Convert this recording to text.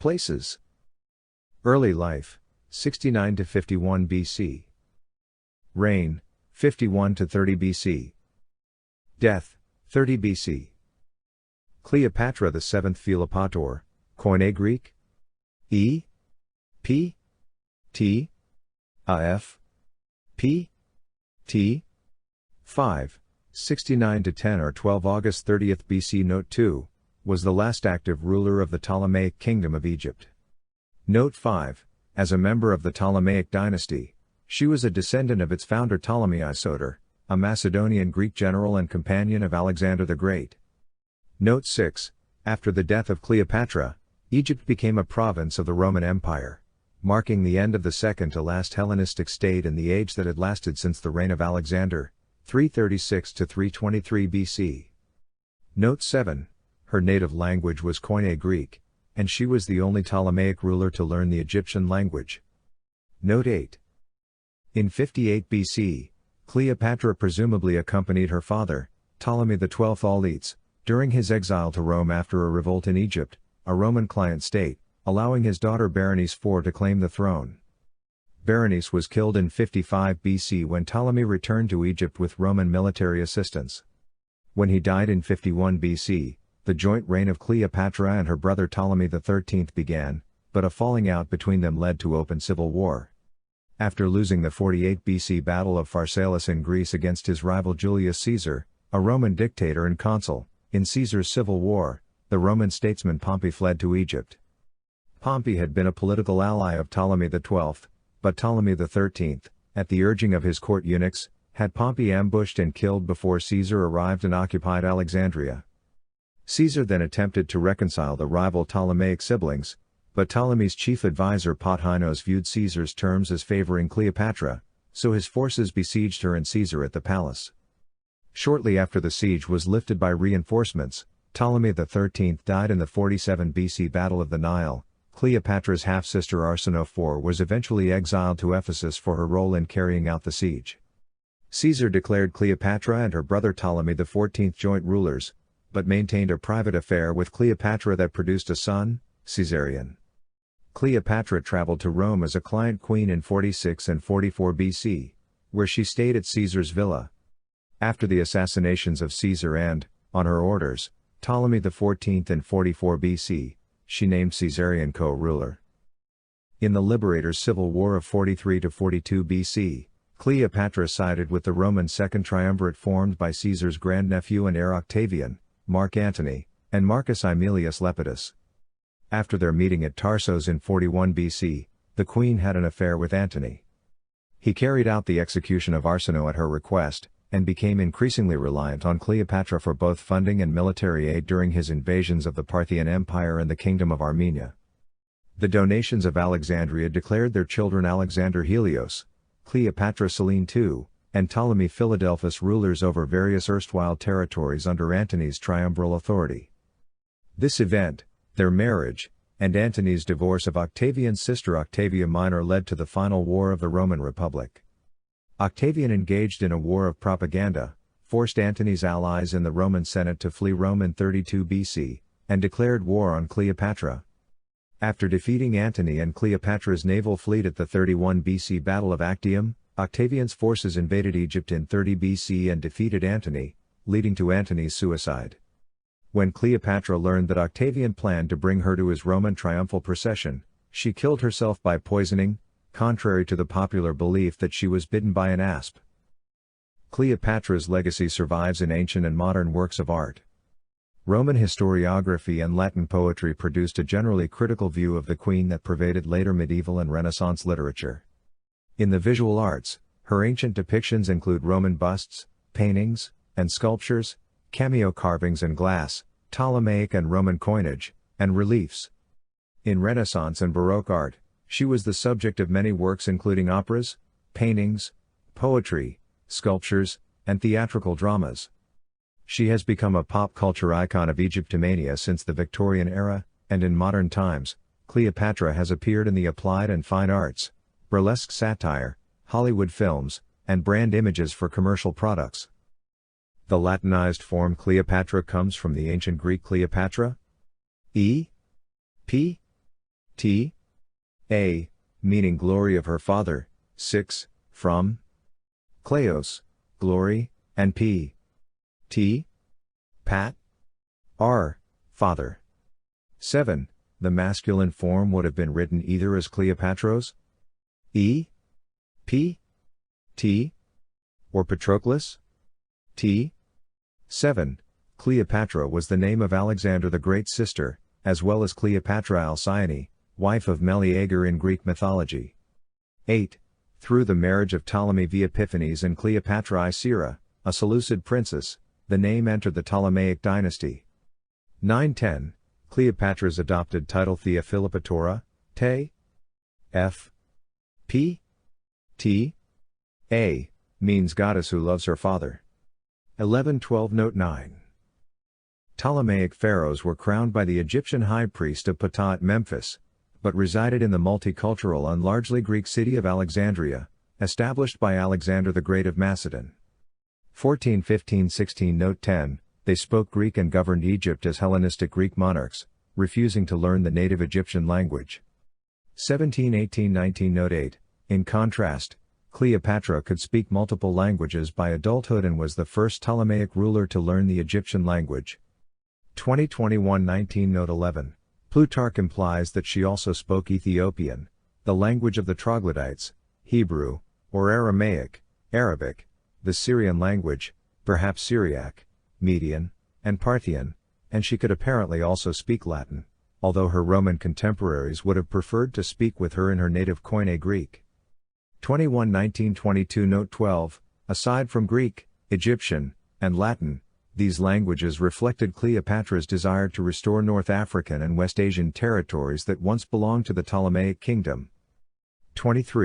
Places. Early life, 69 to 51 BC. Reign, 51 to 30 BC. Death, 30 BC. Cleopatra VII Philopator, Koine Greek. E. P. T. A. F. P. T. 5, 69 to 10 or 12 August 30 BC. Note 2, was the last active ruler of the Ptolemaic Kingdom of Egypt. Note 5, as a member of the Ptolemaic dynasty, she was a descendant of its founder Ptolemy I Soter, a Macedonian Greek general and companion of Alexander the Great. Note 6, after the death of Cleopatra, Egypt became a province of the Roman Empire, marking the end of the second to last Hellenistic state in the age that had lasted since the reign of Alexander, 336 to 323 BC. Note 7, her native language was Koine Greek, and she was the only Ptolemaic ruler to learn the Egyptian language. Note 8. In 58 BC, Cleopatra presumably accompanied her father, Ptolemy XII Auletes, during his exile to Rome after a revolt in Egypt, a Roman client state, allowing his daughter Berenice IV to claim the throne. Berenice was killed in 55 BC when Ptolemy returned to Egypt with Roman military assistance. When he died in 51 BC, the joint reign of Cleopatra and her brother Ptolemy XIII began, but a falling out between them led to open civil war. After losing the 48 BC Battle of Pharsalus in Greece against his rival Julius Caesar, a Roman dictator and consul, in Caesar's civil war, the Roman statesman Pompey fled to Egypt. Pompey had been a political ally of Ptolemy XII, but Ptolemy XIII, at the urging of his court eunuchs, had Pompey ambushed and killed before Caesar arrived and occupied Alexandria. Caesar then attempted to reconcile the rival Ptolemaic siblings, but Ptolemy's chief advisor Pothinos viewed Caesar's terms as favoring Cleopatra, so his forces besieged her and Caesar at the palace. Shortly after the siege was lifted by reinforcements, Ptolemy XIII died in the 47 BC Battle of the Nile. Cleopatra's half-sister Arsinoe IV was eventually exiled to Ephesus for her role in carrying out the siege. Caesar declared Cleopatra and her brother Ptolemy XIV joint rulers, but maintained a private affair with Cleopatra that produced a son, Caesarion. Cleopatra traveled to Rome as a client queen in 46 and 44 BC, where she stayed at Caesar's villa. After the assassinations of Caesar and, on her orders, Ptolemy XIV in 44 BC, she named Caesarion co-ruler. In the Liberator's Civil War of 43 to 42 BC, Cleopatra sided with the Roman Second Triumvirate formed by Caesar's grandnephew and heir Octavian, Mark Antony, and Marcus Aemilius Lepidus. After their meeting at Tarsus in 41 BC, the queen had an affair with Antony. He carried out the execution of Arsinoe at her request, and became increasingly reliant on Cleopatra for both funding and military aid during his invasions of the Parthian Empire and the Kingdom of Armenia. The donations of Alexandria declared their children Alexander Helios, Cleopatra Selene II, and Ptolemy Philadelphus rulers over various erstwhile territories under Antony's triumviral authority. This event, their marriage, and Antony's divorce of Octavian's sister Octavia Minor led to the final war of the Roman Republic. Octavian engaged in a war of propaganda, forced Antony's allies in the Roman Senate to flee Rome in 32 BC, and declared war on Cleopatra. After defeating Antony and Cleopatra's naval fleet at the 31 BC Battle of Actium, Octavian's forces invaded Egypt in 30 BC and defeated Antony, leading to Antony's suicide. When Cleopatra learned that Octavian planned to bring her to his Roman triumphal procession, she killed herself by poisoning, contrary to the popular belief that she was bitten by an asp. Cleopatra's legacy survives in ancient and modern works of art. Roman historiography and Latin poetry produced a generally critical view of the queen that pervaded later medieval and Renaissance literature. In the visual arts, her ancient depictions include Roman busts, paintings, and sculptures, cameo carvings in glass, Ptolemaic and Roman coinage, and reliefs. In Renaissance and Baroque art, she was the subject of many works including operas, paintings, poetry, sculptures, and theatrical dramas. She has become a pop culture icon of Egyptomania since the Victorian era, and in modern times, Cleopatra has appeared in the applied and fine arts, burlesque satire, Hollywood films, and brand images for commercial products. The Latinized form Cleopatra comes from the ancient Greek Cleopatra. E. P. T. A, meaning glory of her father, 6, from. Kleos, glory, and P. T. Pat. R, father. 7, the masculine form would have been written either as Cleopatros, E. P. T. or Patroclus, T. 7, Cleopatra was the name of Alexander the Great's sister, as well as Cleopatra Alcyone, wife of Meleager in Greek mythology. 8, through the marriage of Ptolemy V Epiphanes and Cleopatra I Soter, a Seleucid princess, the name entered the Ptolemaic dynasty. 9-10, Cleopatra's adopted title Thea Philopatora, Te. F. P. T. A, means goddess who loves her father. 11-12 Note 9. Ptolemaic pharaohs were crowned by the Egyptian high priest of Ptah at Memphis, but resided in the multicultural and largely Greek city of Alexandria, established by Alexander the Great of Macedon. 14-15-16 Note 10, they spoke Greek and governed Egypt as Hellenistic Greek monarchs, refusing to learn the native Egyptian language. 17-18-19 Note 8, in contrast, Cleopatra could speak multiple languages by adulthood and was the first Ptolemaic ruler to learn the Egyptian language. 20-21-19 Note 11, Plutarch implies that she also spoke Ethiopian, the language of the troglodytes, Hebrew, or Aramaic, Arabic, the Syrian language, perhaps Syriac, Median, and Parthian, and she could apparently also speak Latin, although her Roman contemporaries would have preferred to speak with her in her native Koine Greek. 21-19-22 Note 12, aside from Greek, Egyptian, and Latin, these languages reflected Cleopatra's desire to restore North African and West Asian territories that once belonged to the Ptolemaic Kingdom. 23.